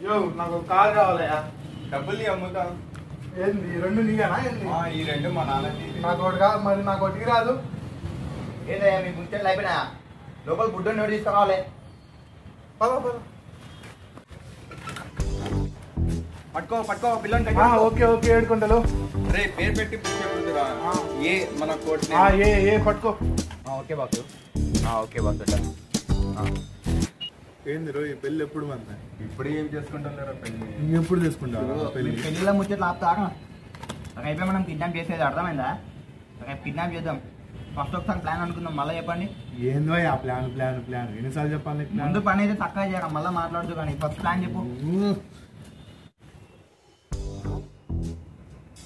యో నాకు కార్ కావాలయా. డబ్బులు అమ్ముతా. ఏంది రెండు నీకేనా? ఏంది ఈ రెండు మా నాన్నకి. నాకు ఒకటి కాదు, మరి నాకు ఒకటి రాదు. ఏదయ్యా మీ ముచ్చట్లు అయిపోయినా? లోపల గుడ్డని నోటి తీసుకురావాలి. పద పద. పట్టుకో పట్టుకో పిల్లని. Okay okay. 7 కుంటలు. రే పేరు పెట్టి పిలిచేకుంటురా. ఏ మన కోట్ ఏ పట్టుకో. Okay boss. Okay boss. ఏంది రో ఈ పెళ్ళి ఎప్పుడు మంద? ఇప్పుడు ఏం చేసుకుంటాం పెళ్లి. ఎప్పుడు చేసుకుంటావు పెళ్ళి? పెళ్ళిలో ముచ్చట్లు ఆపుతారా? అయిపోయి మనం కిడ్నాప్ చేసేది అర్థమైందా? రేపు కిడ్నాప్ చేద్దాం. ఫస్ట్ ఒకసారి ప్లాన్ అనుకుందాం, మళ్ళీ చెప్పండి. ఏందో ఆ ప్లాన్ ప్లాన్ ప్లాన్ ఎన్నిసార్లు చెప్పాలి? ముందు పని అయితే తక్కువ చేయడం, మళ్ళీ మాట్లాడుతూ కానీ ఫస్ట్ ప్లాన్ చెప్పు.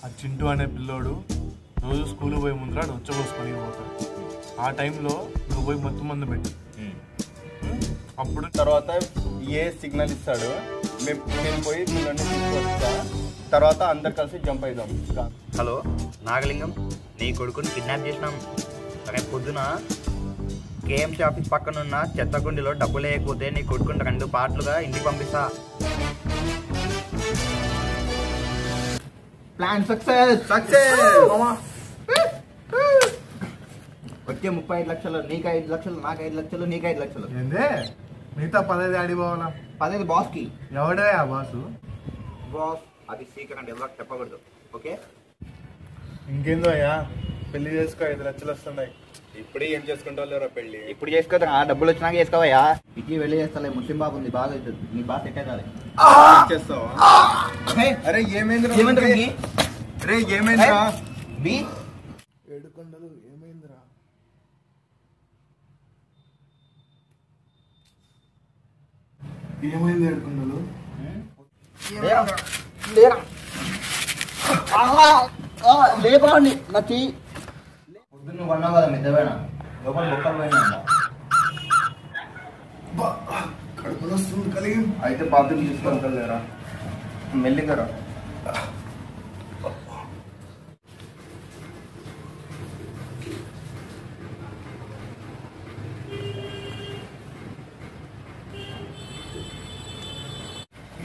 ఆ చింటూ అనే పిల్లోడు రోజు స్కూల్ పోయి ముందర నొచ్చబోసుకొని పోతాడు. ఆ టైంలో నువ్వు పోయి మొత్తం మందు పెట్టు. అప్పుడు తర్వాత ఏ సిగ్నల్ ఇస్తాడు, మేము పోయి పిల్లని తీసుకొస్తా. తర్వాత అందరు కలిసి జంప్ అవుదాం. హలో నాగలింగం, నీ కొడుకుని కిడ్నాప్ చేసినాం. రేపు పొద్దున కేఎంసీ ఆఫీస్ పక్కన ఉన్న చెత్తగుండిలో డబ్బులు వేయకపోతే నీ కొడుకుని 2 పార్ట్లుగా ఇంటికి పంపిస్తా. Plan success. వచ్చే 35 లక్షలు, నీకు 5 లక్షలు, నాకు 5 లక్షలు, నీకు 5 లక్షలు. ఏందే మిగతా 15 ఆడిపోవాలా? 15 బాస్కి. ఎవడే ఆ బాసు? బాస్ అది సీక్రెట్ అంటే ఎవరికి చెప్పకూడదు. ఓకే ఇంకేందో అయ్యా, పెళ్లి చేసుకో 5 లక్షలు వస్తున్నాయి. ఇప్పుడే ఏం చేసుకుంటారు పెళ్లి? ఇప్పుడు చేసుకోదా? డబ్బులు వచ్చినాక చేసుకోవయ్యా. ఇచ్చి వెళ్ళి చేస్తా. ముస్లిం బాబు ఉంది, బాగా అవుతుంది. నీ బాగా సెట్ అవుతుంది. అరే ఏమైందిరా? రే ఏమైందిరా? 7 కొండలు ఏమైందిరా? ఏమైంది 7 కొండలు? లేకండి నచ్చి పొద్దున్న నువ్వు అన్నావు కదా మిద్దవేనా లోపల బొక్కలు పోయినా కడుపులో వస్తుంది కలిగి. అయితే బాత్రూమ్ తీసుకెళ్తారా? మెల్లిగరా.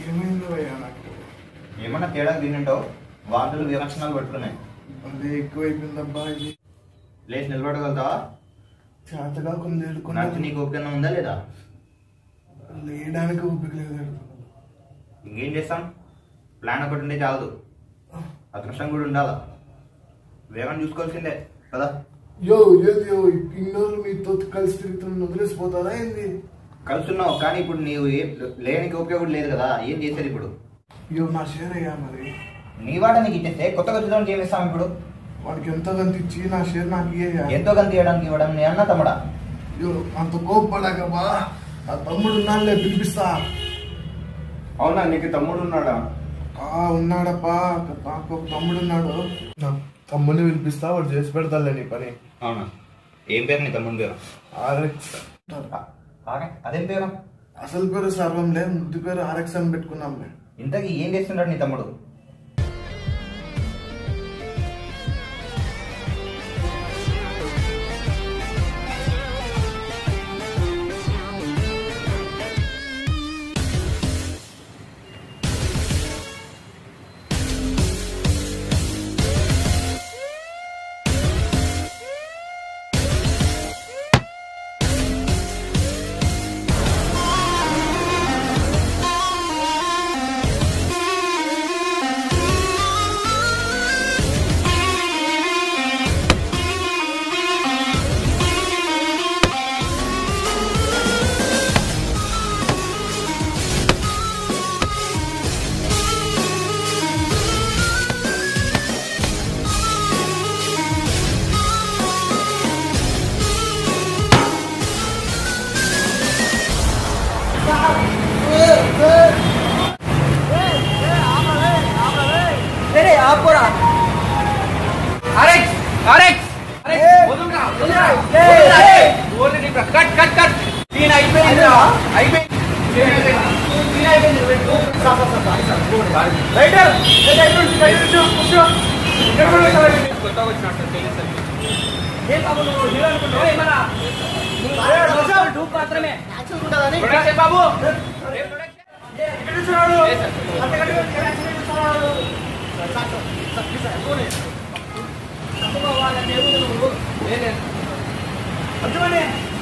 ఏమైందో అయ్యా నాకు? ఏమన్నా తేడా తింటావు? వాంతులు విరక్షణాలు పెట్టుకున్నాయి. అదే ఎక్కువైపోయిందబ్బా. ఇది లేచి నిలబడగలుగుతావా? చేతగా కొన్ని 7 నాకు కొండలు. నీకు ఓపిక ఉందా లేదా? లేయడానికి ఓపిక లేదు. ఇంకేం చేస్తాం? ప్లాన్ ఒకటి ఉంటే చాలదు, అదృష్టం కూడా ఉండాలా. వేగం చూసుకోవాల్సిందే కదా. యో ఏది యో ఇన్నోళ్ళు మీతో కలిసి తిరుగుతున్న వదిలేసిపోతారా ఏంది? కలుస్తున్నావు కానీ ఇప్పుడు నీవు లేనికి ఓపిక కూడా లేదు కదా. ఏం చేసేది ఇప్పుడు? యో నా షేర్ అయ్యా. మరి నీ వాడ నీకు ఇచ్చేస్తే కొత్తగా చూడడానికి ఏమి ఇస్తాం ఇప్పుడు? వాడికి ఎంతో గంత ఇచ్చి నా షేర్ నాకు ఇయ్యా. ఎంతో గంత ఇవ్వడానికి ఇవ్వడం నీ అన్న తమ్ముడా? యో అంత కోప్పడాకబ్బా. నా తమ్ముడు ఉన్నాడులే, పిలిపిస్తా. అవునా, నీకు తమ్ముడు ఉన్నాడా? ఉన్నాడప్పా. నాకు ఒక తమ్ముడు ఉన్నాడు. నా తమ్ముడిని పిలిపిస్తా, వాడు చేసి పెడతాలే నీ పని. అవునా? ఏం పేరు నీ తమ్ముడి పేరు? ఆర్ఎక్స్. అదేం పేరు? అసలు పేరు సర్వంలే, ముద్దు పేరు ఆర్ఎక్స్ అని పెట్టుకున్నాంలే. ఇంతకీ ఏం చేస్తున్నాడు నీ తమ్ముడు?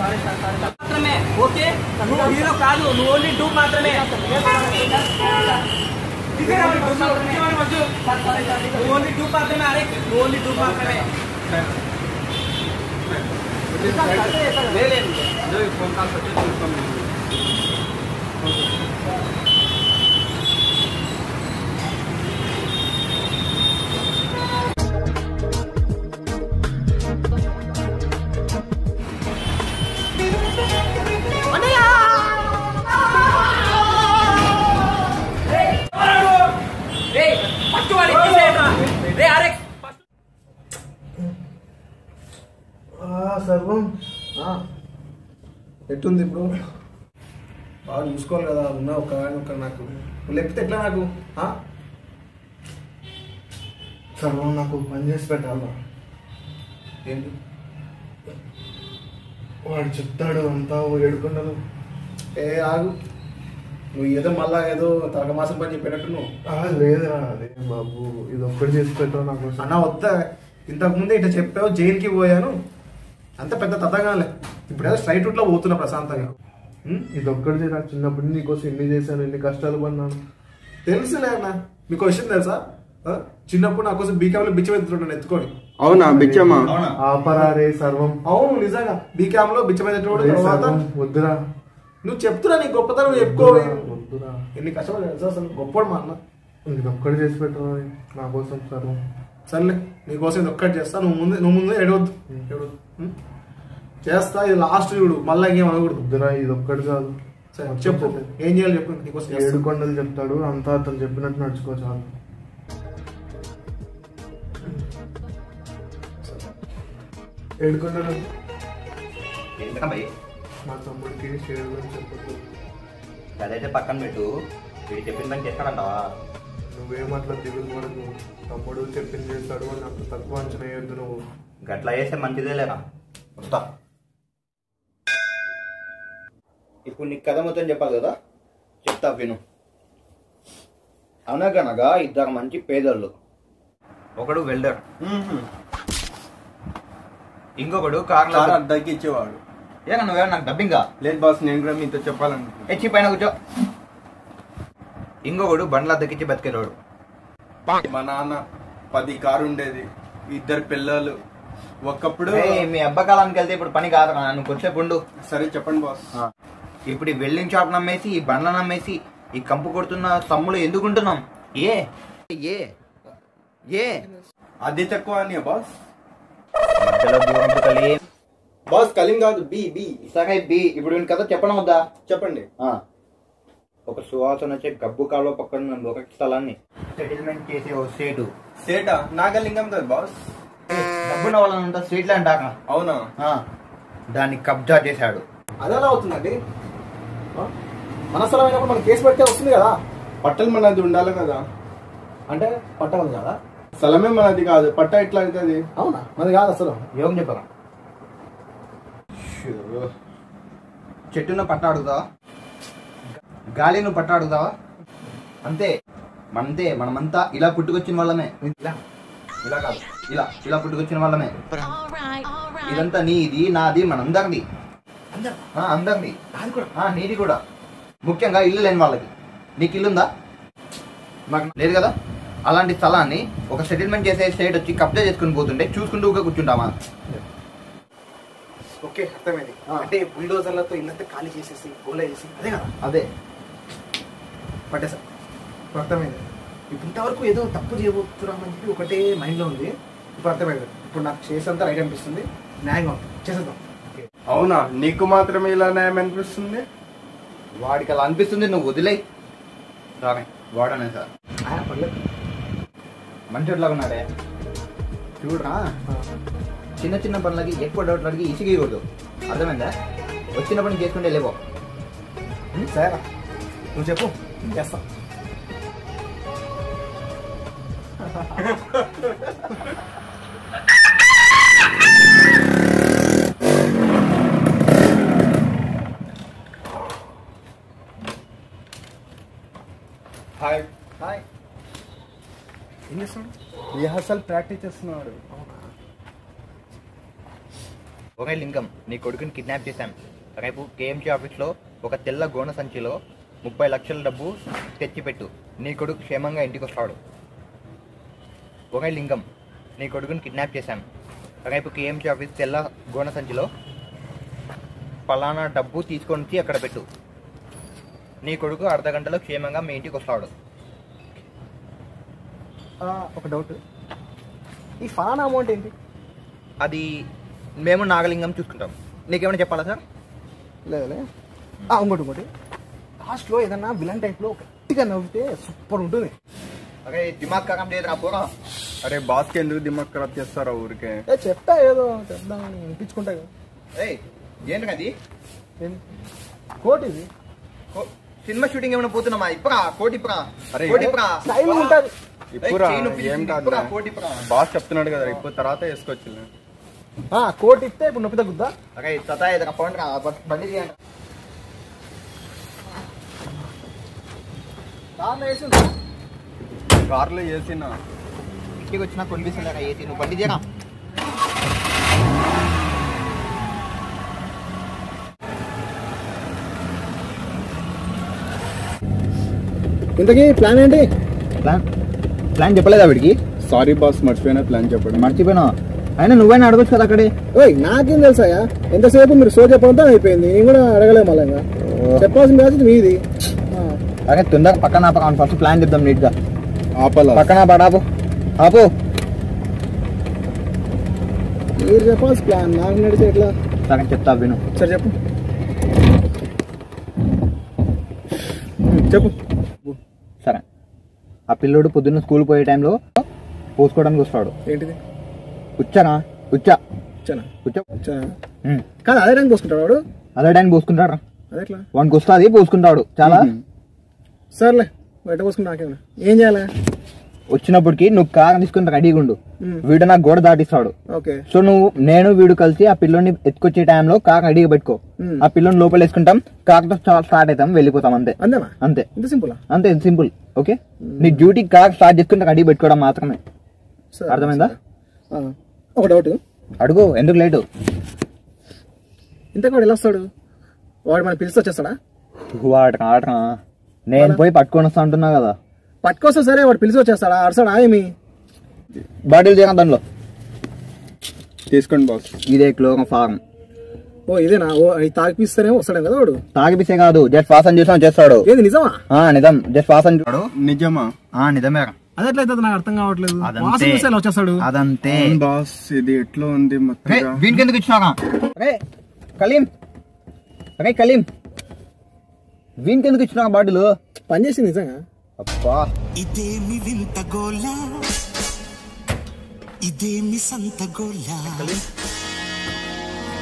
మాత్రమే ఓకే నువ్వు హీరో కాదు నువ్వు ఓన్లీ డూ మాత్రమే నువ్వు ఓన్లీ డూ మాత్రమే అరే నువ్వు ఓన్లీ డూ మాత్రమే ఫోన్ కాల్స్ వచ్చి చూసుకోండి సర్వం ఎట్టుంది ఇప్పుడు బాగా చూసుకోవాలి కదా ఉన్న ఒక నాకు లేకపోతే ఎట్లా నాకు సర్వం నాకు పని చేసి పెట్టాలా ఏంటి వాడు చెప్తాడు అంతా ఏడుకున్నాను ఆగు నువ్వు ఏదో మళ్ళా ఏదో తరగమాసం పని చెప్పినట్టు నువ్వు లేదురా అదే బాబు ఇది ఒక్కటి చేసి పెట్టావు నాకు అన్న వద్దా ఇంతకుముందే ఇట్లా చెప్పావు జైలుకి పోయాను అంత పెద్ద తగ్గలే ఇప్పుడు ఏదో స్ట్రైట్ రూట్లో పోతున్నా ప్రశాంతంగా ఇది ఒక్కటి నాకు చిన్నప్పటి నీకోసం ఎన్ని చేశాను ఎన్ని కష్టాలు పడినాను తెలుసులే అన్న మీకు విషయం తెలుసా చిన్నప్పుడు నా కోసం బీకామ్లో బిచ్చం ఎత్తుకుంటాను ఎత్తుకొని అవునా బిచ్చమ్మా ఆపరారే సర్వం అవును నిజంగా బీకామ్లో బిచ్చం ఎత్తుకోవడం వద్దురా నువ్వు చెప్తున్నా నీ గొప్పతనం చెప్పుకో వద్దురా ఎన్ని కష్టపడి తెలుసా అసలు గొప్పడు మా అన్న ఇది ఒక్కటి చేసి పెట్టు నా కోసం సర్వం సర్లే నీకోసం ఇది ఒక్కటి చేస్తా నువ్వు ముందు ఎడవద్దు చేస్తా ఇది లాస్ట్ చూడు మళ్ళీ ఇంకేం అనకూడదు వద్దురా ఇది ఒక్కటి కాదు చెప్పు ఏం చేయాలి చెప్పు నీకోసం 7 కొండలు చెప్తాడు అంతా అతను చెప్పినట్టు నడుచుకో చాలు 7 కొండలు మా తమ్ముడికి షేర్ చెప్పదు అదైతే పక్కన పెట్టు వీడు చెప్పిన పని చేస్తాడంటావా నువ్వేమట్లా దిగులు పడదు తమ్ముడు చెప్పింది చేస్తాడు అని అంత తక్కువ అంచనా వేయద్దు నువ్వు గట్లా చేస్తే మంచిదే లేరా వస్తా ఇప్పుడు నీకు కథ మొత్తం చెప్పాలి కదా చెప్తా విను అనగనగా 2 మంచి పేదళ్ళు ఒకడు వెల్డర్ ఇంకొకడు కార్ల అద్దెకి ఇచ్చేవాడు ఏనా నువ్వే నాకు డబ్బింగా లేదు బాస్ నేను కూడా మీతో చెప్పాలనుకుంటున్నా హెచ్చి పైన కూర్చో ఇంకొకడు బండ్ల అద్దెకిచ్చి బతికేవాడు మా నాన్న 10 కారు ఉండేది 2 పిల్లలు ఒకప్పుడు మీ అబ్బకాలానికి వెళ్తే ఇప్పుడు పని కాదు నువ్వు కొంచెం ఉండు సరే చెప్పండి బాస్ ఇప్పుడు ఈ వెల్డింగ్ షాప్ నమ్మేసి ఈ బండ్ల నమ్మేసి ఈ కంపు కొడుతున్న తమ్ముడు ఎందుకుంటున్నాం ఏ ఏ ఏ అది తక్కువ అని బాస్ మధ్యలో దూరం కలి బాస్ కలిం కాదు బి బి సరే బి ఇప్పుడు వీని కథ చెప్పడం వద్దా చెప్పండి ఒక సువాసన వచ్చే గబ్బు కాలువ పక్కన ఒక స్థలాన్ని సెటిల్మెంట్ చేసే ఓ సేటు సేటా నాగలింగం కదా బాస్ డబ్బున్న వాళ్ళంతా స్ట్రీట్ ల్యాండ్ దాకా అవునా దాన్ని కబ్జా చేశాడు అది ఎలా అవుతుందండి మన స్థలం అయినప్పుడు మనం కేసు పెడితే వస్తుంది కదా పట్టలు మనది ఉండాలి కదా అంటే పట్టవదు కదా స్థలమే మనది కాదు పట్ట ఎట్లా అవుతుంది అవునా మనది కాదు అసలు ఏం చెప్పరా చెట్టును పట్ట అడుగుతావా గాలిను పట్ట అడుగుతావా అంతే మనమంతా ఇలా పుట్టుకొచ్చిన వాళ్ళమే ఇలా కాదు ఇలా పుట్టుకొచ్చిన వాళ్ళమే ఇదంతా నీది నాది మనందరిది అందరిది నీది కూడా ముఖ్యంగా ఇల్లు లేని వాళ్ళకి నీకు ఇల్లుందా మాకు లేదు కదా అలాంటి స్థలాన్ని ఒక సెటిల్మెంట్ చేసే స్టేట్ వచ్చి కబ్జా చేసుకుని పోతుంటే చూసుకుంటూ కూర్చుంటామా ఓకే అర్థమైంది అంటే బుల్డోజర్లతో ఇల్లంతా ఖాళీ చేసేసి గోల చేసి అదే కదా అదే పట్టేసా అర్థమైంది ఇప్పుడు ఇంతవరకు ఏదో తప్పు చేయబోతున్నామని చెప్పి ఒకటే మైండ్లో ఉంది ఇప్పుడు అర్థమైంది ఇప్పుడు నాకు చేసేంత రైట్ అనిపిస్తుంది న్యాయంగా చేసేద్దాం అవునా నీకు మాత్రమే ఇలా న్యాయం అనిపిస్తుంది వాడికి అలా అనిపిస్తుంది నువ్వు వదిలే రామే వాడనే సార్ పర్లేదు మంచోట్లాగా ఉన్నాడే చూడరా చిన్న చిన్న పనులకి ఎక్కువ డౌట్లు అడిగి ఇసిగకూడదు అర్థమైందా వచ్చిన పని చేసుకుంటే లేవో సరే నువ్వు చెప్పు చేస్తా రిహర్సల్ ప్రాక్టీస్ చేస్తున్నాడు. ఒరే లింగం, నీ కొడుకుని కిడ్నాప్ చేశాను. రేపు కేఎంసీ ఆఫీస్లో ఒక తెల్ల గోన సంచిలో 30 లక్షల డబ్బు తెచ్చిపెట్టు. నీ కొడుకు క్షేమంగా ఇంటికి వస్తాడు. ఒరే లింగం, నీ కొడుకుని కిడ్నాప్ చేశాను. రేపు కేఎంసీ ఆఫీస్ తెల్ల గోన సంచిలో పలానా డబ్బు తీసుకొని వచ్చి అక్కడ పెట్టు. నీ కొడుకు అర్ధగంటలో క్షేమంగా మీ ఇంటికి వస్తాడు. ఒక డౌట్, ఈ ఫలానా అమౌంట్ ఏంటి? అది మేము నాగలింగం చూసుకుంటాం. నీకేమైనా చెప్పాలా సార్? లేదులే. ఇంకోటి లాస్ట్లో ఏదన్నా విలన్ టైప్లో గట్టిగా నవ్వితే సూపర్ ఉంటుంది. అరే దిమాగ్ ఖరాబ్ లేదురా పోరా. అరే బాస్కి ఎందుకు దిమాగ్ ఖరాబ్ చేస్తారా ఊరికే? చెప్తా ఏదో చెప్దామని వినిపించుకుంటా కదా. ఏంటి అది? కోట్ ఇది. సినిమా షూటింగ్ ఏమైనా పోతున్నామా? ఇప్పుడా కోటి ఇప్పుడా? అరే స్టైల్ ఉంటుంది. ఇప్పురా ఏం కాదు, బాస్ చెప్తున్నాడు కదా, ఇప్పుడు తర్వాత వేసుకోవచ్చు. కోట్ ఇస్తే ఇప్పుడు నొప్పి తగ్గుద్దా? అరే తతా ఏదైనా పౌండ్ బండి తీయండి. కార్లో వేసిన ఇంటికి వచ్చినా కొనిపిస్తుందా ఏసీ? నువ్వు బండి తీయరా. ఇంతకీ ప్లాన్ ఏంటి? ప్లాన్ చెప్పలేదా వీడికి? సారీ బాస్, మర్చిపోయినా ప్లాన్ చెప్పండి. మర్చిపోయినా అయినా నువ్వైనా అడగొచ్చు కదా అక్కడే. నాకేం తెలుసాయా? ఎంతసేపు మీరు షో చెప్పడంతో అయిపోయింది. నేను కూడా అడగలేము. మళ్ళీ చెప్పాల్సిన బాధ్యత మీది. అరే తొందరగా పక్కన ఆపక, ఫస్ట్ ప్లాన్ చెప్దాం నీట్ గా. ఆపలా పక్కన పడాపు ఆపు. మీరు చెప్పాల్సి ప్లాన్ నాకు నడితే ఎట్లా? సరే చెప్తా విను. సరే చెప్పు చెప్పు. సరే, ఆ పిల్లోడు పొద్దున్న స్కూల్ పోయే టైంలో పోసుకోవడానికి వస్తాడు. ఏంటిది? ఉచ్చనా? ఉచ్చా వచ్చానా? ఉచ్చ వచ్చానా? కాదు, అదే టైం పోసుకుంటాడు వాడు. అదే టైం పోసుకుంటాడు. అదేట్లా? వానికి వస్తుంది పోసుకుంటాడు. చాలా సర్లే, బయట పోసుకుంటా. నాకేమన్నా ఏం చేయాలి? వచ్చినప్పటికి నువ్వు కారం తీసుకుని రెడీగా ఉండు. వీడు నాకు గోడ దాటిస్తాడు. ఓకే. సో నేను వీడు కలిసి ఆ పిల్లోని ఎత్తుకొచ్చే టైంలో కాక రెడీగా పెట్టుకో. ఆ పిల్లోని లోపల వేసుకుంటాం, కాకతో స్టార్ట్ అవుతాం, వెళ్ళిపోతాం. అంతే. అంతేనా? అంతే. ఇంత సింపుల్? అంతే, సింపుల్. ఓకే, నీ డ్యూటీ కాక స్టార్ట్ చేసుకుంటే రెడీ పెట్టుకోవడం మాత్రమే. అర్థమైందా? ఒక డౌట్ అడుగు, ఎందుకు లేటు? ఇంతకు వాడు ఎలా వస్తాడు? వాడు మన పిలిచి వచ్చేస్తాడా? వాడు ఆడరా, నేను పోయి పట్టుకొని వస్తా అంటున్నా కదా. పట్టుకొస్తా. సరే, వాడు పిలిచి వచ్చేస్తాడా? అరసాడా ఏమి? బాటిల్ చేయడం దానిలో తీసుకోండి బాస్. ఇదే క్లోరో ఫార్మ్. ఓ ఇదేనా? ఓ అది తాగిపిస్తేనే వస్తాడే కదా వాడు? తాగిపిస్తే కాదు, జస్ట్ వాసన చూసాం చేస్తాడు. ఏది నిజమా? నిజం, జస్ట్ వాసన చూడు. నిజమా? నిజమే. అదెట్లయితే నాకు అర్థం కావట్లేదు. వాసన చూస్తే ఎలా వచ్చేస్తాడు? అదంతే బాస్. ఇది ఎట్లా ఉంది? వీనికి ఎందుకు ఇచ్చినా? కలీం, కలీం, వీనికి ఎందుకు ఇచ్చినా బాటిల్? పనిచేసింది నిజంగా. అబ్బా, ఇదేమి వింత గోలా, ఇదేమి సంత గోలా,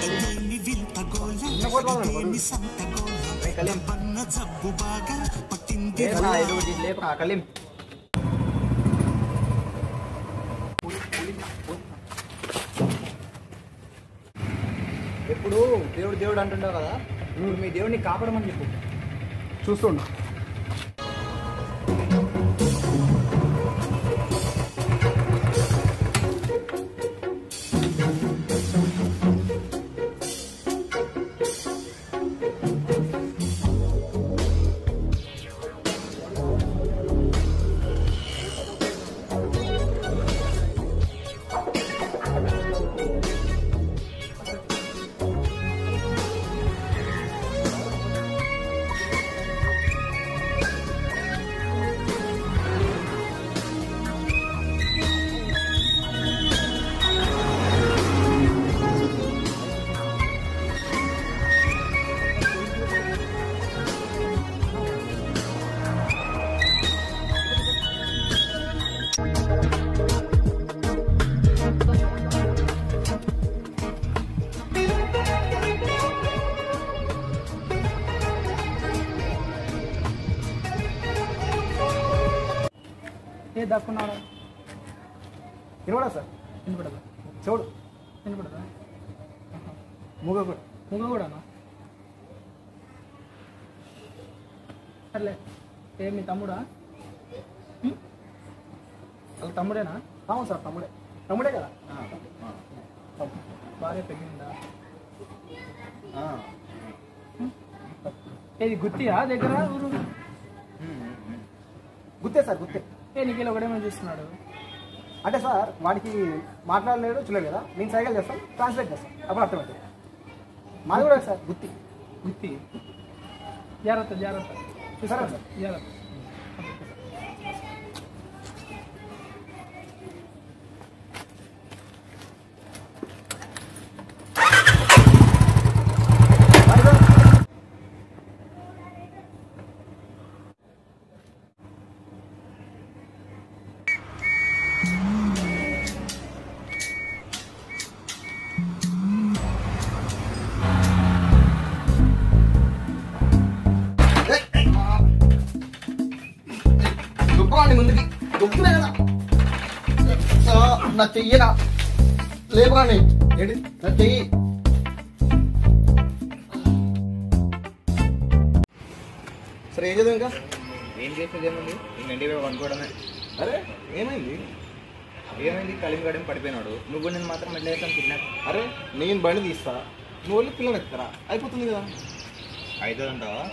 ఇదేమి వింత గోలా, ఇదేమి సంత గోలా, బన్న జబ్బు బాగా పట్టింది. కలీం ఎప్పుడు దేవుడు దేవుడు అంటుంటావు కదా, నువ్వు మీ దేవుడిని కాపాడమని చెప్పు. చూస్తుండు. దాక్కున్నారా? వినపడా సార్? వినపడదా? చూడు, వినపడదా? మూగ కూడానా? సర్లే. మీ తమ్ముడా? వాళ్ళ తమ్ముడేనా? అవును సార్ తమ్ముడే కదా. భార్య పెళ్ళిందా? ఏది గుత్తియా దగ్గర ఊరు? గుర్తే సార్ గుర్తే. నీకు ఒకడేమో చూస్తున్నాడు అంటే సార్ వాడికి మాట్లాడలేడు చూడలేదు కదా, నేను సైకిల్ చేస్తాం ట్రాన్స్లేట్ చేస్తాం అప్పుడు అర్థమవుతుంది. మాది కూడా సార్ గుత్తి. జాగ్రత్త సరే సార్ జాగ్రత్త. ముందుకి దొక్కునే కదా నా చెయ్యరా లేపురాని నా చెయ్యి. సరే ఏం చేద్దాం ఇంకా? ఏం చేసేది ఏముంది, ఇంటి వైపు అనుకోవడమే. అరే ఏమైంది కలింగడం పడిపోయినాడు, నువ్వు నేను మాత్రం ఎట్లా చేస్తాను కిడ్నాప్? అరే నేను బండి తీస్తా, నువ్వు వాళ్ళు పిల్లలు ఎత్తారా, అయిపోతుంది కదా. అవుతుందంటావా?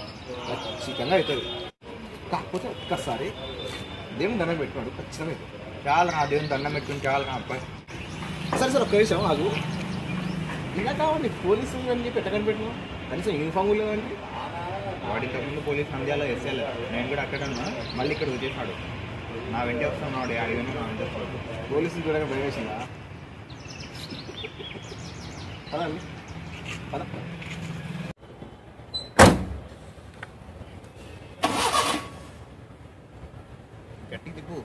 ఖచ్చితంగా అవుతుంది. కాకపోతే ఒక్కసారి దేవుని దండం పెట్టుకున్నాడు ఖచ్చితంగా అవుతుంది. చాలా నా దేవుని దండం పెట్టుకుని చాలా నా అబ్బాయి. సరే ఒక్క విషయం ఆగు. ఇలా కావాలి పోలీసు అని చెప్పి ఎట్ట కనిపెట్టినావు? కనీసం యూనిఫామ్ లేదండి. వాడి ఇంతకుముందు పోలీసు నంద్యాల ఎస్ఎల్, నేను కూడా అక్కడ ఉన్నా, మళ్ళీ ఇక్కడ వచ్చేసాడు. నా వెంటే వస్తున్నాడు, అడిగాను నా వెంటే వస్తాడు. పోలీసులు చూడగా భయవేసిందా? పదండి పద. గట్టి తిప్పు.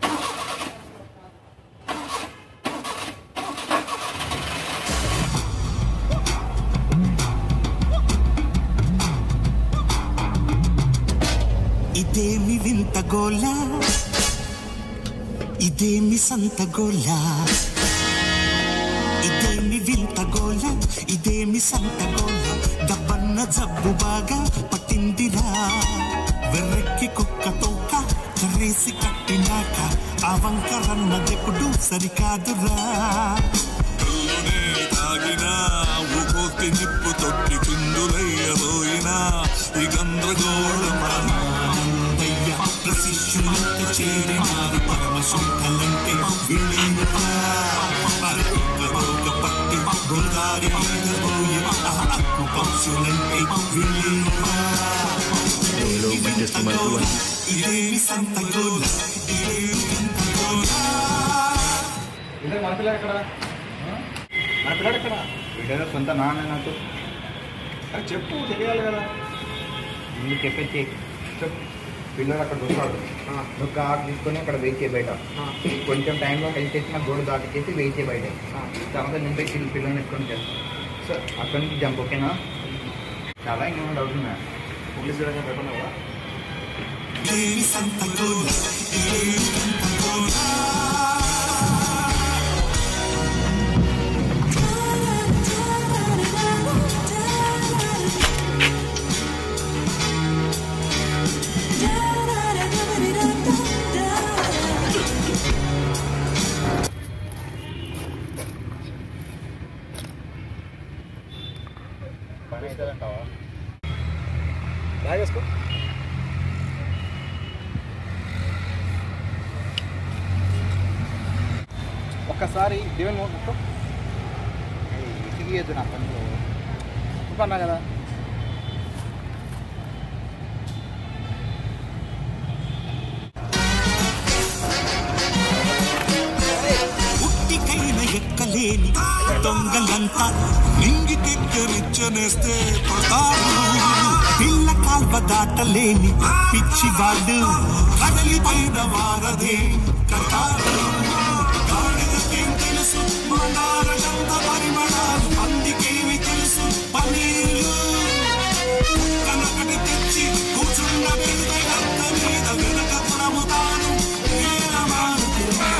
ఇదేమి వింత గోలా, ఇదేమి సంత గోలా, ఇదేమి వింత గోలా, ఇదేమి సంత గోలా, డబ్బన్న జబ్బు బాగా పట్టిందిరా, వెర్రెక్కి కుక్క తోక కర్రేసి కట్టినాక ఆ వంకరన్నదెప్పుడు సరికాదురా. తాగినా ఊకోతి నిప్పు తొట్టి చిందులయ్యబోయినా ఈ గందరగోళమా ప్రశిష్యులంత చేరినారు పరమశుద్ధలంటే విలీనుగా పట్టి గోదారి పోయి అక్కు పక్షులంటే విలీనుగా. ఇదేమి సంతగోళ, మన పిల్లడు ఎక్కడ? మన పిల్లడు ఎక్కడ? వీడేదో సొంత నాన్న నాకు. అది చెప్పు, తెలియాలి కదా. నువ్వు చెప్పేసి చెప్పు. పిల్లలు అక్కడ చూస్తాడు, నువ్వు కార్ తీసుకొని అక్కడ వెయిట్ చేయ బయట. కొంచెం టైంలో హెల్ప్ చేసి నా గోడ దాటికేసి వెయిట్ చేయ బయట. తర్వాత నేను పోయి పిల్లల్ని ఎత్తుకొని చేస్తాను. సో అక్కడి నుంచి జంప్, ఓకేనా? చాలా ఇంకేమైనా డౌట్ ఉన్నాయా? పోలీసు కూడా భయపడినావా? లాగేసుకో. ఒక్కసారి దేవుని మోసుకో. ఇటుగేదు నా పనిలో అన్నా కదా. ఉట్టికైన ఎక్కలేని దొంగలంతా నింగి దగ్గరిచ్చనేస్తే పడతారు. పిల్ల కాల్వ దాటలేని పిచ్చి వాళ్ళు కదలిపోయిన వారదే కడతారు. గాడిదకేం తెలుసు మందారగంధ పరిమళాలు, అందుకేమి తెలుసు పన్నీరు. కనకటి తెచ్చి కూర్చున్న పెరుగంత మీద వెనక పురముతాను నేరమానుకున్నా.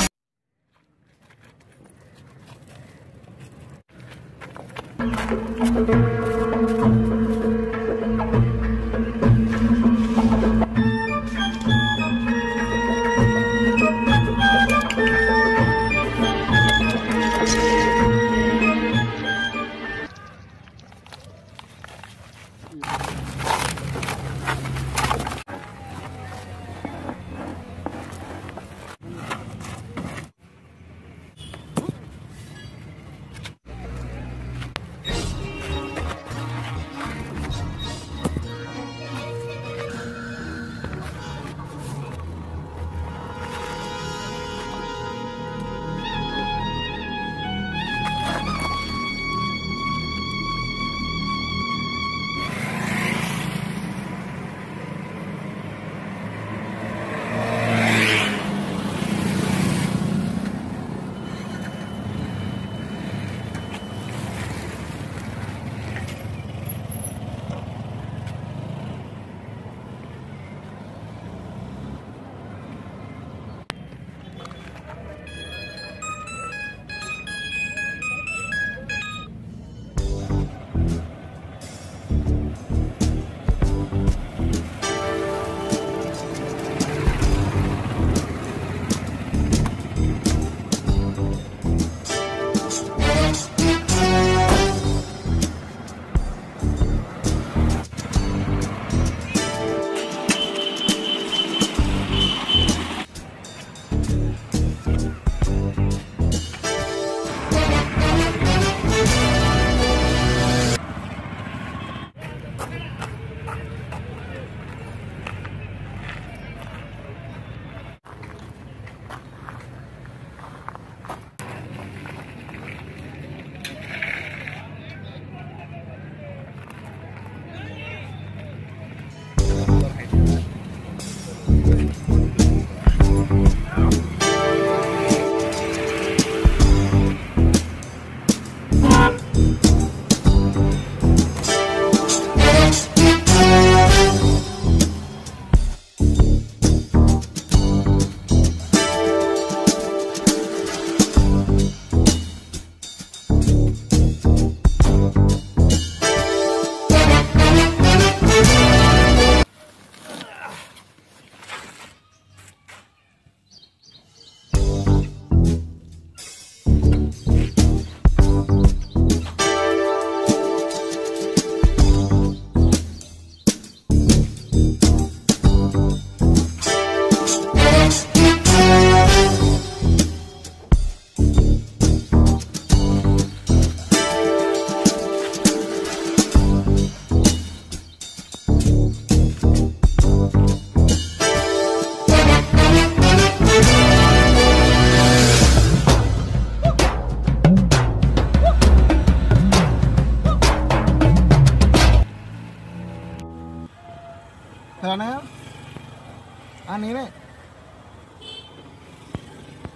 అన్నయ్య నేనే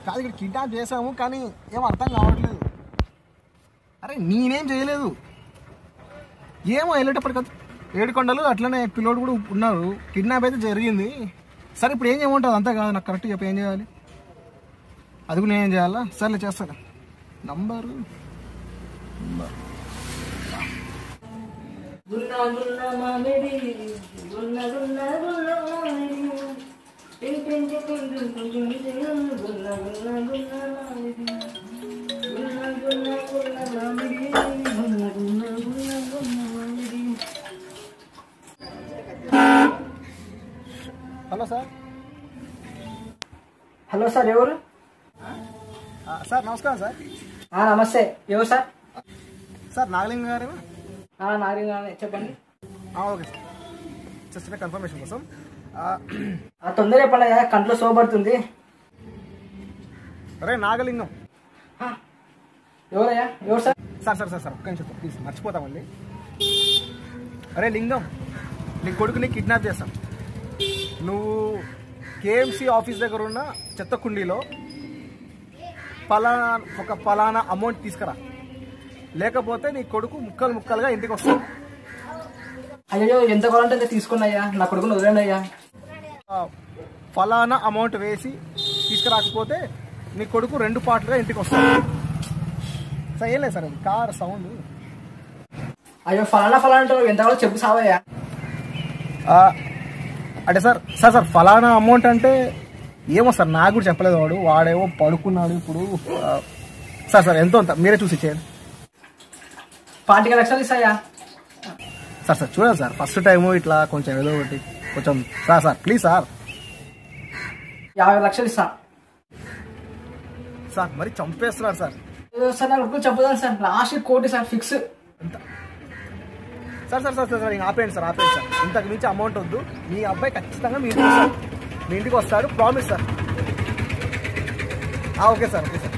కాదు ఇక్కడ కిడ్నాప్ చేసాము కానీ ఏం అర్థం కావట్లేదు. అరే నేనేం చేయలేదు, ఏమో వెళ్ళేటప్పటికి ఏడుకొండలు అట్లనే పిల్లోడు కూడా ఉన్నారు, కిడ్నాప్ అయితే జరిగింది. సరే ఇప్పుడు ఏం చేయమంటుంది అంతా కాదు, నాకు కరెక్ట్ చెప్పి ఏం చేయాలి, అది కూడా నేనేం చేయాలా? సర్లే చేస్తాను. Number hello sir. Hello sir, ఎవరు? సార్ నమస్కారం సార్. నమస్తే, ఎవరు సార్? సార్ నాగలింగ గారేనా? నాగలింగానే, చెప్పండి. ఓకే సార్, జస్ట్ కన్ఫర్మేషన్ కోసం. తొందర చెప్పండి, కంట్లో సోబడుతుంది. అరే నాగలింగం. ఎవరయ్యా? ఎవరు sir? Sir sir sir sir ఒక్క నిమిషం ప్లీజ్, మర్చిపోతామండి. అరే లింగం, నీ కొడుకుని కిడ్నాప్ చేస్తాం. నువ్వు కేఎంసీ ఆఫీస్ దగ్గర ఉన్న చెత్త కుండీలో పలానా అమౌంట్ తీసుకురా, లేకపోతే నీ కొడుకు ముక్కలు ముక్కలుగా ఇంటికి వస్తాడు. అయ్యో ఎంత కావాలంటే తీసుకున్నాయ్యా, నా కొడుకుని వదిలేండి అయ్యా. ఫలానా అమౌంట్ వేసి తీసుకురాకపోతే నీ కొడుకు 2 పార్ట్లుగా ఇంటికి వస్తాడు. సార్ ఏం లేదు సార్, అది కార్ సౌండ్. అయ్యో ఫలానా ఎంత కావాలో చెప్పు సావయ్యా. అంటే సార్ సార్ సార్ ఫలానా అమౌంట్ అంటే ఏమో సార్, నాకు కూడా చెప్పలేదు. వాడేమో పడుకున్నాడు ఇప్పుడు. సార్ సార్ ఎంతో అంత మీరే చూసి ఇచ్చేయండి. 25 లక్షలు ఇస్తాయా? సార్ సార్ చూడండి సార్, ఫస్ట్ టైము ఇట్లా కొంచెం ఏదో ఒకటి కొంచెం. Sir sir please sir. 50 లక్షలు ఇస్తా సార్. మరి చంపేస్తున్నారు సార్. సార్ నా కొడుకు చెప్పదాను సార్, లాస్ట్ 1 కోటి sir fix. Sir sir sir sir ఇంకా ఆపేయండి సార్, ఆపేయండి సార్. ఇంతకు మించి అమౌంట్ వద్దు. మీ అబ్బాయి ఖచ్చితంగా మీ ఇంటికి వస్తాడు, మీ ఇంటికి వస్తాడు, promise sir. Okay sir, okay sir.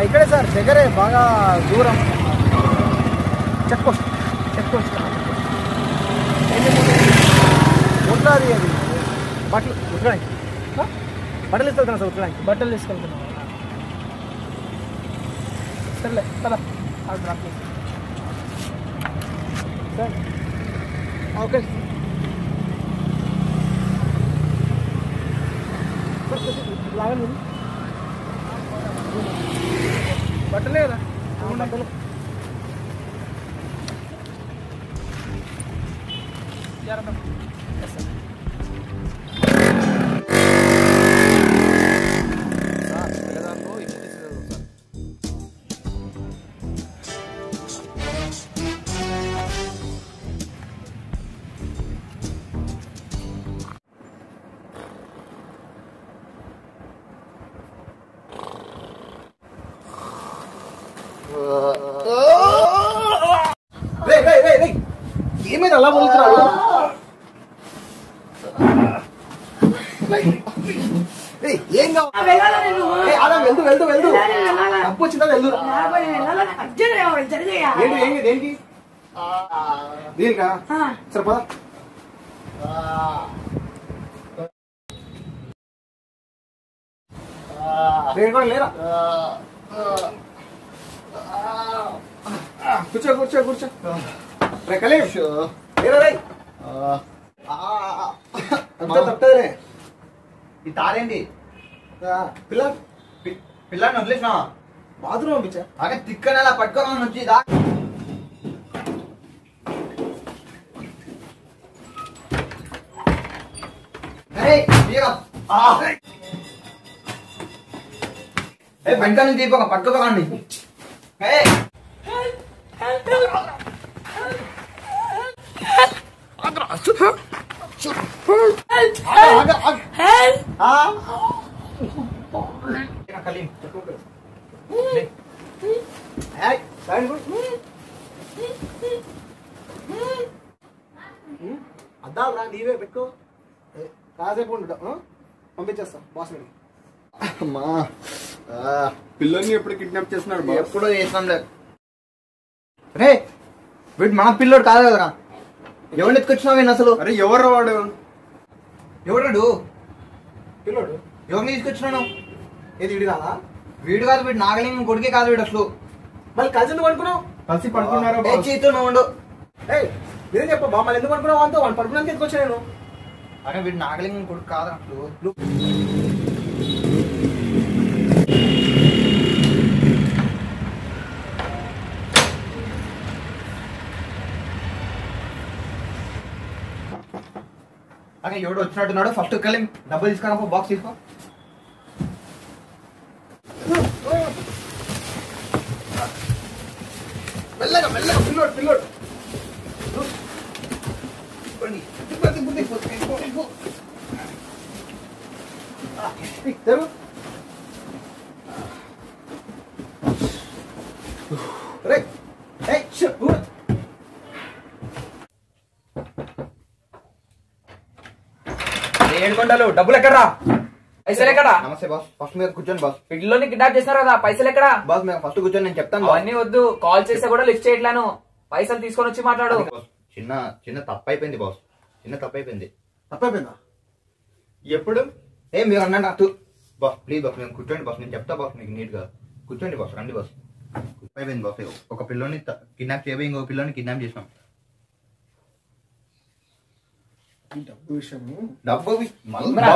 ఇక్కడే సార్, దగ్గరే, బాగా దూరం. చెక్ పోస్ట్ ఉంటుంది. అది బట్టలు ఉతకడానికి, బట్టలు తీసుకెళ్తున్నాను సార్, ఉతకడానికి. బట్టలు తీసుకెళ్తున్నాను. సర్లే పద ఓకే లాగండి బట్టలే కదా బట్టలు ఏమైంది అలా పోలుతున్నాడు ఏం కావాలి వెళ్తూ వెళ్తూ వెళ్తూ తప్పు వచ్చిందా వెళ్తూ ఏంటి ఏంటి దేనికి దేనికా సరే పద లేరా కూర్చో కూర్చో కూర్చో రే కలేష్ లేరా రే అంతా తప్పదే ఈ తారేంటి పిల్లని వదిలేసిన బాత్రూమ్ పంపించా అదే తిక్కని అలా పట్టుకోమని వచ్చి వెంట నుంచి తీసుకోక పట్టుకోకండి అద్దాలరా నీవే పెట్టుకో కాసేపు ఉండు పంపించేస్తా బాస్ అమ్మా పిల్లల్ని ఎప్పుడు కిడ్నాప్ చేస్తున్నాడు ఎప్పుడో చేసినాం లేదు రే వీడు మన పిల్లోడు కాదు కదరా ఎవరిని ఎత్తుకొచ్చినావు నేను అసలు అరే ఎవరు వాడు ఎవడాడు పిల్లోడు ఎవరిని తీసుకొచ్చినాను ఏది ఇడి కాదా వీడు కాదు వీడు నాగలింగం కొడుకే కాదు వీడు అసలు మళ్ళీ కలిసి ఎందుకు అనుకున్నావు కలిసి పడుకున్నారా చేతితో నువ్వు ఉండు నేనే చెప్ప బా మళ్ళీ ఎందుకు అనుకున్నావు అంతా వాళ్ళు పడుకున్నాక ఎత్తుకొచ్చా నేను అరే వీడు నాగలింగం కొడుకు కాదు అసలు అరే ఎవడు వచ్చినట్టున్నాడు ఫస్ట్ కలిసి డబ్బులు తీసుకురా బాక్స్ తీసుకో మెల్లగా మెల్లగా పిల్లోడు పిల్లోడు తెరు రే ఏడుకొండలు డబ్బులు ఎక్కడా పైసలు ఎక్కడా నమస్తే బాస్ ఫస్ట్ మీరు కూర్చోండి బాస్ పిల్లోని కిడ్నాప్ చేస్తున్నారు కదా పైసలు ఎక్కడా బాస్ మేము ఫస్ట్ కూర్చొని నేను చెప్తాను అవన్నీ వద్దు కాల్ చేస్తే కూడా లిఫ్ట్ చేయట్లేను పైసలు తీసుకొని వచ్చి మాట్లాడు చిన్న చిన్న తప్పు అయిపోయింది బాస్ చిన్న తప్పు అయిపోయింది తప్పైపోయిందా ఎప్పుడు మీరు అన్నాడు నాకు బాస్ ప్లీజ్ బాస్ మేము కూర్చోండి బాస్ నేను చెప్తా బాస్ మీకు నీట్ గా కూర్చోండి బాస్ రండి బాస్ అయిపోయింది బాస్ ఒక పిల్లోని కిడ్నాప్ చేయబోయి ఇంకో పిల్లోని కిడ్నాప్ చేసినాం డబ్బు విషయము డబ్బు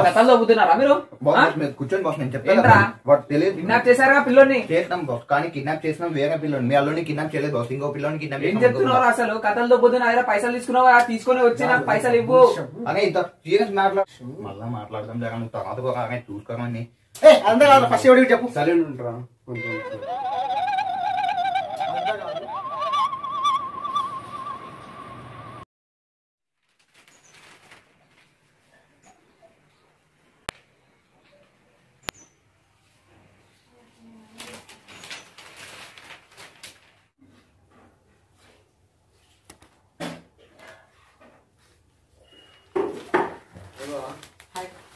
గతంలో అవుతున్నారా మీరు బాస్ మీరు కూర్చోండి బాస్ నేను ఏంట్రా? చెప్తాను వాడు తెలియదు కిడ్నాప్ చేశారా పిల్లోని చేసినాం బాస్ కానీ కిడ్నాప్ చేసినాం వేరే పిల్లోని మీ అల్లుని కిడ్నాప్ చేయలేదు బాస్ ఇంకో పిల్లోని కిడ్నాప్ ఏం చెప్తున్నారు అసలు కథలు దొబ్బుతున్నా దగ్గర పైసలు తీసుకున్నావా తీసుకొని వచ్చి నాకు పైసలు ఇవ్వు అనే ఇంత సీరియస్ మళ్ళా మాట్లాడదాం జరగ నువ్వు తర్వాత కూడా చూసుకోమని అంతే కాదు ఫస్ట్ ఎవరికి చెప్పు సరైన ఉంటారా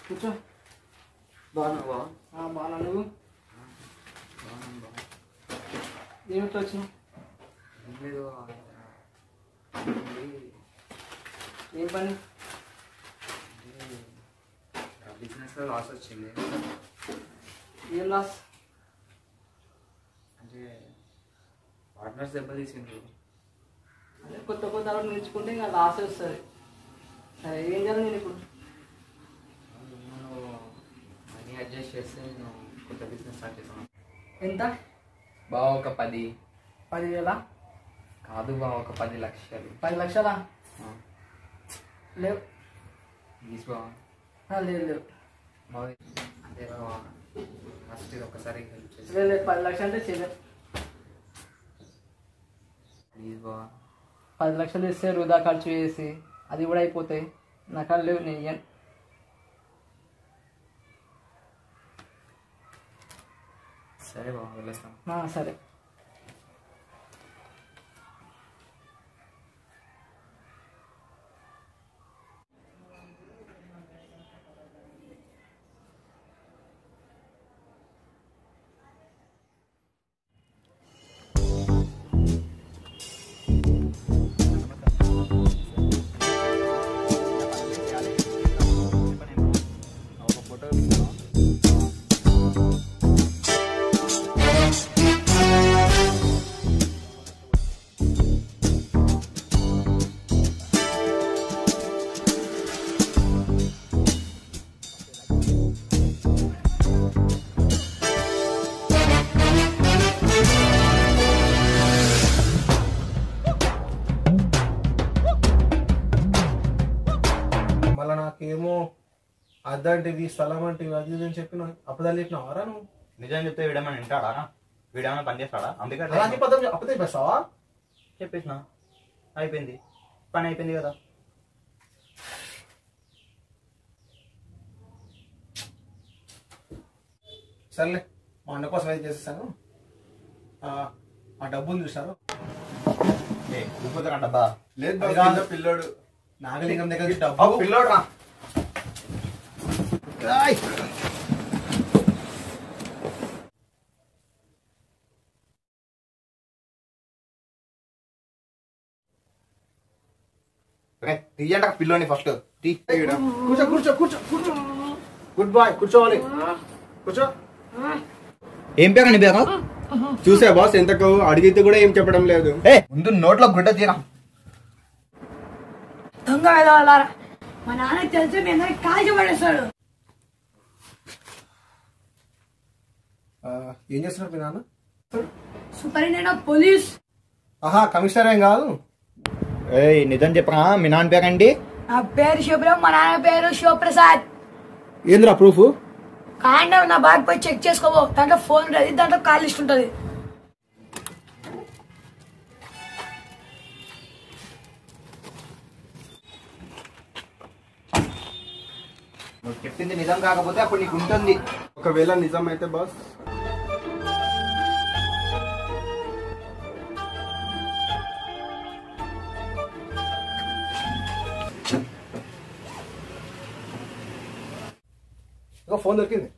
కూర్చో బాగున్నావా బాగా నువ్వు ఏమిటి వచ్చినావు ఏం పని బిజినెస్ లో లాస్ వచ్చింది ఏం లాస్ అంటే పార్ట్నర్స్ దెబ్బ తీసిండ్రు. అదే కొత్త కొత్త అలవాటు నేర్చుకుంటే ఇంకా లాస్ వస్తుంది. సరే ఏం చేయాలి నేను ఇప్పుడు? నేను మనీ అడ్జస్ట్ చేస్తే నేను కొత్త బిజినెస్ స్టార్ట్ చేస్తాను. ఎంత? బావ ఒక 10,000? కాదు బావ, ఒక 10 లక్షలు. 10 లక్షలా? లేవు. ప్లీజ్ బావ. లేదు బావ అంతే బావ, ఫస్ట్ ఇది ఒక్కసారి హెల్ప్ చేసి. లేదు 10 లక్షలు అంటే చేయలేదు. ప్లీజ్ బావ. 10 లక్షలు ఇస్తే వృధా ఖర్చు చేసి అది కూడా అయిపోతాయి. నాకు లేవు, నేను ఇయ్యను. సరే బావ, వెళ్ళొస్తాను. సరే. మళ్ళీ నాకేమో అద్దంటివి స్థలం అంటివి అది ఇది అని చెప్పిన అబద్ధాలు చెప్పినావారా నువ్వు? నిజం చెప్తే వీడేమన్నా వింటాడా? వీడేమన్నా పని చేస్తాడా? అందుకే అలాంటి అబద్ధం చెప్పేస్తావా? చెప్పేసిన అయిపోయింది, పని అయిపోయింది కదా. సర్లే, మా అన్న కోసం అయితే చేసేసాను. ఆ డబ్బులు చూసారు? డబ్బా లేదు అది బావ, కాదు. కింద పిల్లోడు నాగలింగం దగ్గర నుంచి డబ్బు పిల్లోడు రా. ఆయ్. తీయండి పిల్లోని ఫస్ట్ తీ. కూర్చో కూర్చో కూర్చో కూర్చో. గుడ్ బాయ్, కూర్చోవాలి. కూర్చో. ఏం పేరు నీ పేరు? చూసా బాస్, ఎంతకు అడిగితే కూడా ఏం చెప్పడం లేదు. ముందు నోట్లో గుడ్డ తీరా. దొంగ వెళ్ళారా? మా నాన్న తెలిసి మీ అందరికి కాల్చి పడేస్తాడు. ఏం చేస్తున్నారు మీ నాన్న? Superintendent police. ఆహా, కమిషనర్ ఏం కాదు. ఏయ్ నిజం చెప్పరా, మీ నాన్న పేరండి? నా పేరు శుభ్రం, మా నాన్న పేరు శివప్రసాద్. ఏంద్రా ప్రూఫ్? కాండ నా బ్యాగ్ పోయి చెక్ చేసుకోబో, దాంట్లో ఫోన్ ఉంటుంది, దాంట్లో కాల్ లిస్ట్ ఉంటుంది. నువ్వు చెప్పింది నిజం కాకపోతే అప్పుడు నీకు ఉంటుంది. ఒకవేళ నిజం అయితే బాస్, ఇక ఫోన్ దొరికింది.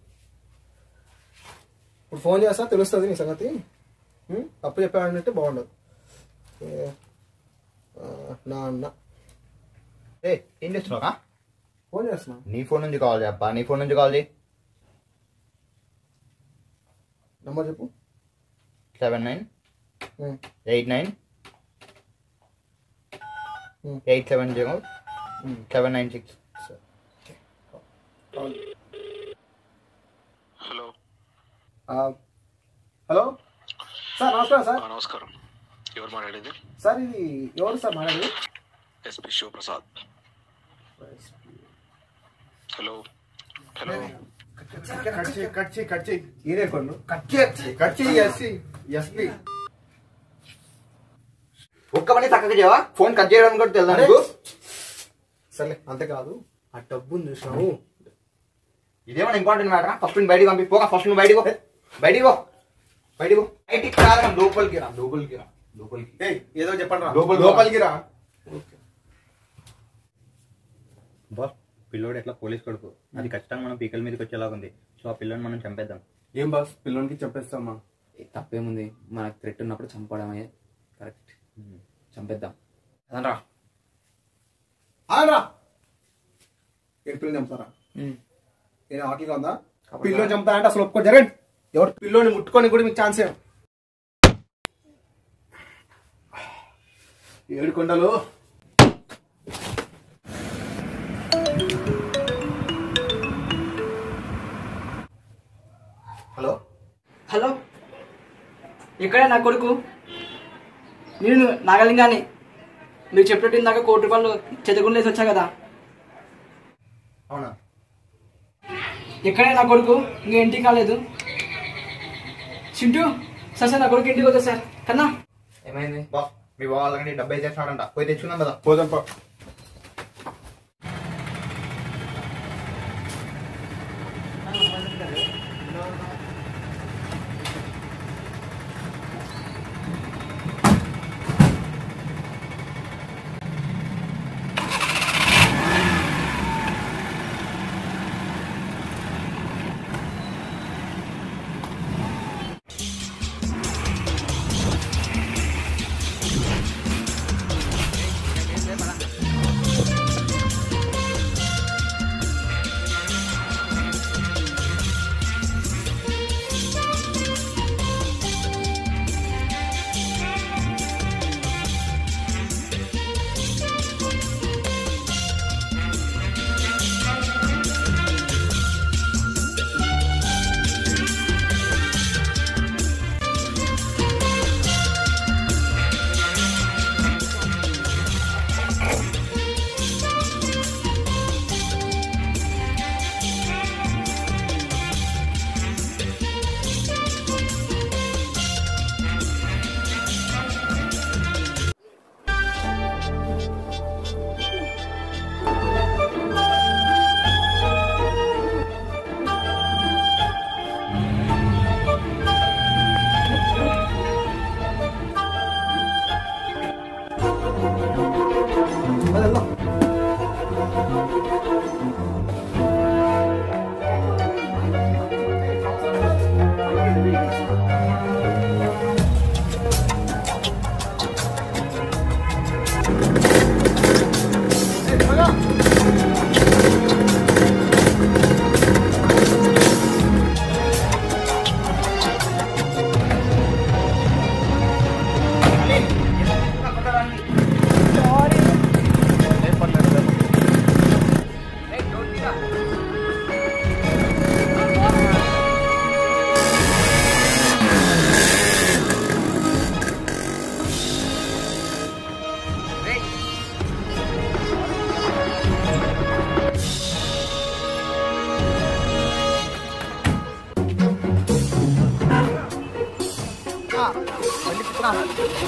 ఇప్పుడు ఫోన్ చేస్తా, తెలుస్తుంది నీ సంగతి. తప్పు చెప్పాడంటే బాగుండదు. నా అన్న ఏం చేస్తున్నావురా? ఫోన్ చేస్తున్నా. నీ ఫోన్ నుంచి కాల్ చెప్పా, నీ ఫోన్ నుంచి కాల్ చేయి. నంబర్ చెప్పు. 7989870796. హలో హలో సార్, నమస్కారం సార్. నమస్కారం. ఎవరు మాట్లాడేది? సార్ ఇది ఎవరు సార్ మాట్లాడేది? SP Shivaprasad. Hello hello. Cut చేయి. ఈరే కొన్ను కట్ చేయి. ఎస్పీ ఒక్క పని చక్కగా చేయవా? ఫోన్ కట్ చేయడం కూడా తెలుదా నీకు? సర్లే, అంతేకాదు ఆ డబ్బును చూసినావు. ఇదేమన్నా ఇంపార్టెంట్ మ్యాటరా? ఫస్ట్ నువ్వు బయటికి పంపి పోగా. ఫస్ట్ నువ్వు బయటికి పో. బయటికి రాదు, లోపలికి రా. ఏదో చెప్పండి రా. లోపలికి రా. బాస్, పిల్లోడు ఎట్లా పోలీస్ కొడుకు, అది ఖచ్చితంగా మనం పీకల మీదకి వచ్చేలాగా ఉంది. సో ఆ పిల్లని మనం చంపేద్దాం. ఏం బాస్, పిల్లోనికి చంపేస్తామా? తప్పేముంది, మనకు థ్రెట్ ఉన్నప్పుడు చంపడమే కరెక్ట్. చంపేద్దాం అదనరా. ఆడరా. ఏడు పిల్లలు చంపుతారా? నేను ఆటలుగా ఉందా? పిల్లోని చంపుతారంటే అసలు ఒప్పుకో. జరగండి. ఎవరు పిల్లోని ముట్టుకొని కూడా మీకు ఛాన్స్ ఏడుకొండలు. హలో హలో, ఎక్కడే నా కొడుకు? నేను నాగలింగాన్ని. మీరు చెప్పినట్టు ఇందాక ₹1,00,00,000 చెదగుండేసి వచ్చా కదా. అవునా? ఎక్కడే నా కొడుకు? ఇంకా ఇంటికి కాలేదు. చింటూ, సార్ నా కొడుకు ఇంటికి వద్దా సార్? కన్నా ఏమైంది బాస్? మీ వాళ్ళకి 70 చేస్తాడంట, పోయి తెచ్చుకున్నాం కదా. పోదాం పా.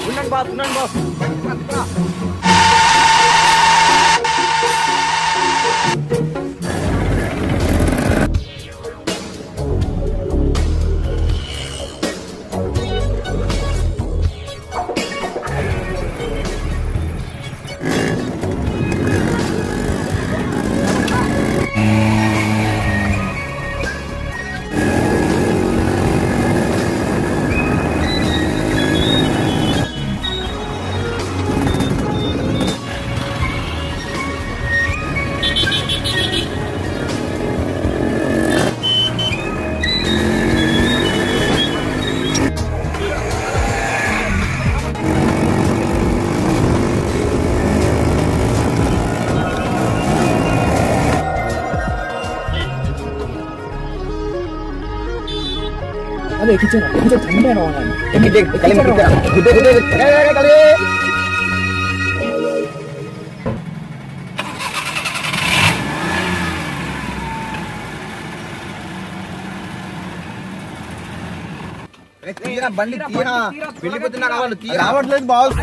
ఉండండి బాస్, ఉండండి బాస్. అదే కిచెన్ చంపేనా బండి తీరా, వెళ్ళిపోతున్నా కావాలి. రావట్లేదు బాస్.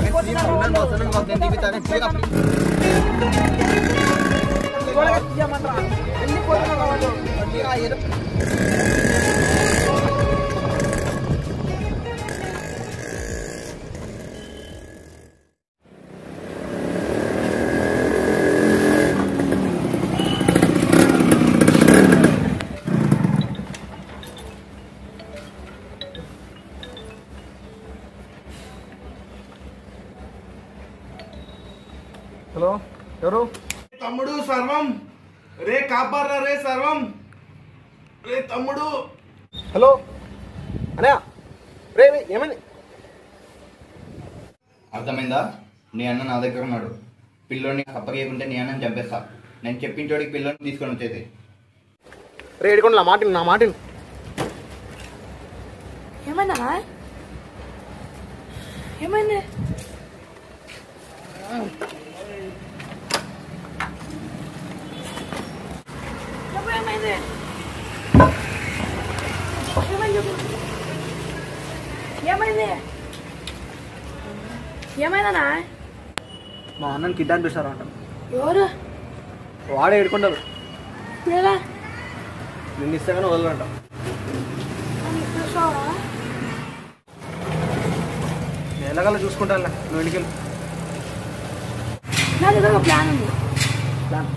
హలో, ఎవరు? తమ్ముడు సర్వం రే, కాపాడరా రే సర్వం రే తమ్ముడు. హలో అన్నయ్య, రే ఏమని? అర్థమైందా? నీ అన్న నా దగ్గర ఉన్నాడు. పిల్లోని అప్పగేయకుంటే నీ అన్నని చంపేస్తా. నేను చెప్పిన చోటికి పిల్లోని తీసుకొని వచ్చేది. రేడుకోండి నా మాట ఏమైందా ఏమైంది? ఏమైంది ఏమైంది ఏమైందనా? మా అన్నని కిడ్నాప్ చేశారంట. ఎవరు? వాడే ఏడుకుంటారు. ఎలా నిన్ను ఇస్తే కానీ వదలంట. నేను ఎలాగలా చూసుకుంటాను. నువ్వు ఇంటికి వెళ్ళి. నా దగ్గర ఒక ప్లాన్ ఉంది. ప్లాన్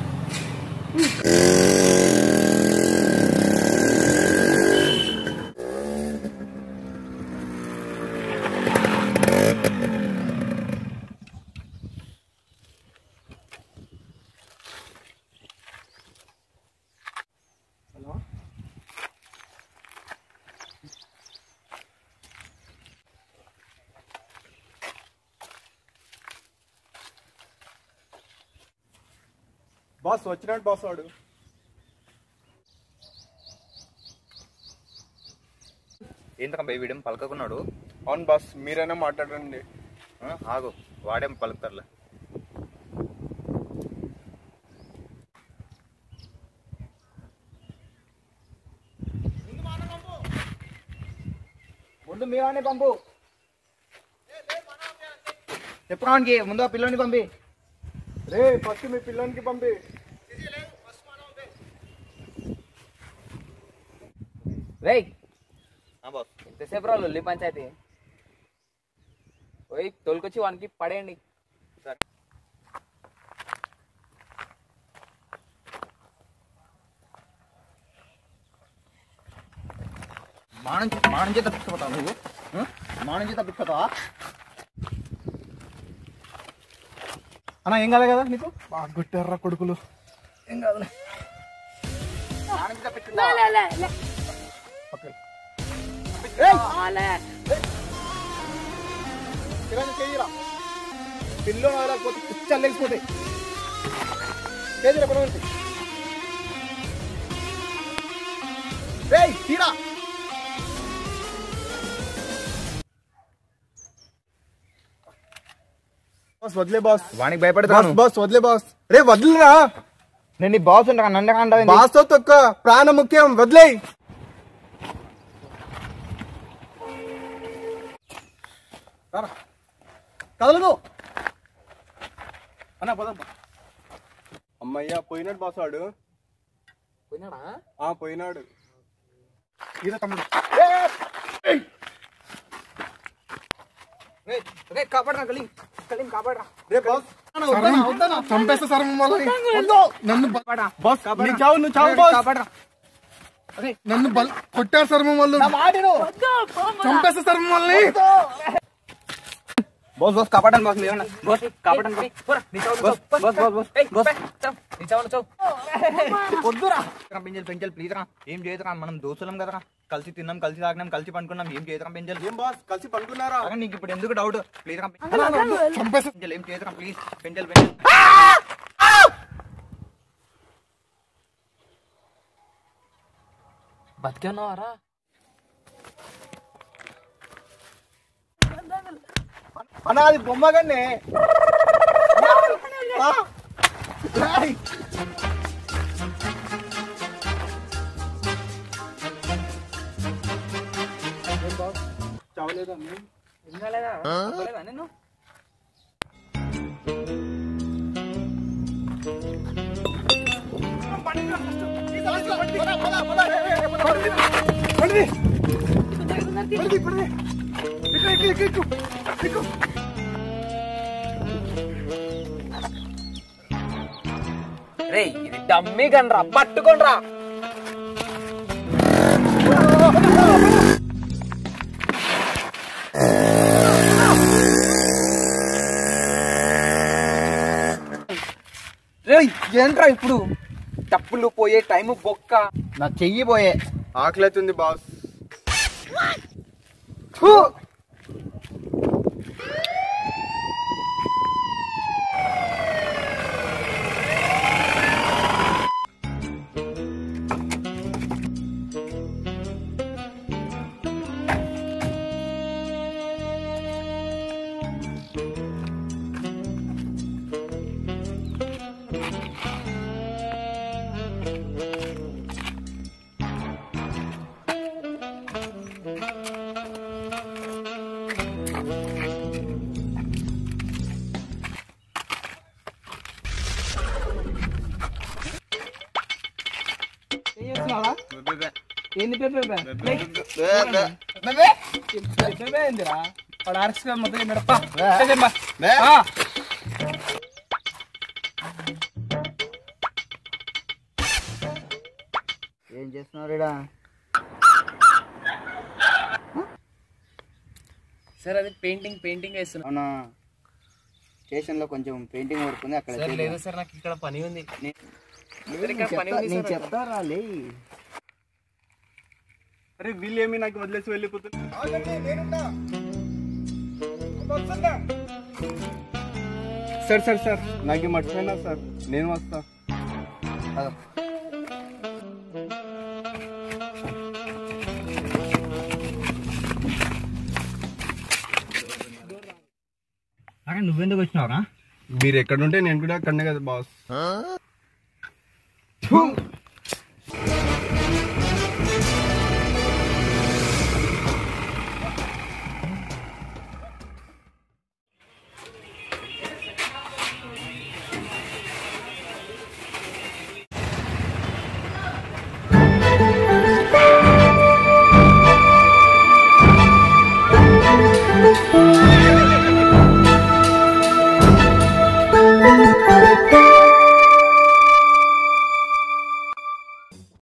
బాస్ వచ్చినట్టు బాస్ వాడు. ఏంటంటే వీడేం పలకకున్నాడు. అవును బాస్, మీరైనా మాట్లాడండి. ఆగు, వాడేం పలుకుతారులే. ముందు మీవాడిని పంపు. చెప్పడానికి ముందు ఆ పిల్లోని పంపి. రే ఫస్ట్ మీ పిల్లోనికి పంపి. రేయ్ బాస్ ఎంతసేపు రా లొల్లి పంచాయతీ? పోయి తోలుకొచ్చి వానికి పడేయండి. సరే. మా నుంచి తప్పించుకోతావా నువ్వు? మా నుంచి తప్పించుకోతావా? అన్న ఏం కాలే కదా నీకు? బాగా కొట్టారా కొడుకులు. ఏం కాదులే. పిల్లో పోతే పిచ్చలు లేకపోతే తీరా బాస్ వదిలే బాస్. వానికి భయపడతాను. బాస్ వదిలే బాస్. రే వదిలేరా. నేను నీ బాస్ ఉంటా. నన్ను బాస్ తో తొక్క ప్రాణం ముఖ్యం. వదిలే. కదలదు అన్న పదమ్మా. అమ్మయ్య పోయినాడు బాస్ వాడు. పోయినాడా? పోయినాడు. తమ్ముడు కాపాడరా కలీం. కలీం కాపాడరా. రే బాస్ చంపేస్తా సార్ మమ్మల్ని. నన్ను బాస్ నువ్వు చావు బాస్. కాపాడరా. నన్ను కొట్టారు సార్ మమ్మల్ని. చంపేస్తా సార్ మమ్మల్ని. బాస్ బాస్ కాపాడండి బాస్. ఏమన్నా బాస్ కాపాడండి. పొద్దురా పెంచల్ ప్లీజ్ రా. ఏం చేయదురా, మనం దోస్తులం కదరా. కలిసి తిన్నాం, కలిసి తాగినాం, కలిసి పండుకున్నాం. ఏం చేయదురా పెంచల్. ఏం బాస్ కలిసి పడుకున్నారా? నీకు ఇప్పుడు ఎందుకు డౌట్? ప్లీజ్ రా చంపేస్తా. పెంచల్. ఏం చేయదురా ప్లీజ్. పెంచల్ బతికే ఉన్నావారా? అన్నా అది బొమ్మ కన్నే. చావలేదా? నేను రే ఇది డమ్మీ గన్రా, పట్టుకోండ్రా. ఏంట్రా ఇప్పుడు డప్పులు పోయే టైము బొక్క. నా చెయ్యి పోయే. ఆకలితుంది బాస్. ఏంది ఏందిరా వాడు ఆర్క్స్ మొత్తం ఏం చేస్తున్నారు? సార్ అది పెయింటింగ్ వేస్తున్నా. అవునా, స్టేషన్ లో కొంచెం పెయింటింగ్ వర్క్ ఉంది అక్కడ. లేదు సార్ నాకు ఇక్కడ పని ఉంది. నేను చెప్తారా లే. అరే వీళ్ళేమి నాకు వదిలేసి వెళ్ళిపోతుంది. సార్ నాకు మర్చిపోయినా సార్, నేను వస్తా. నువ్వెందుకు వచ్చినావురా? మీరు ఎక్కడుంటే నేను కూడా అక్కడనే కదా బాస్.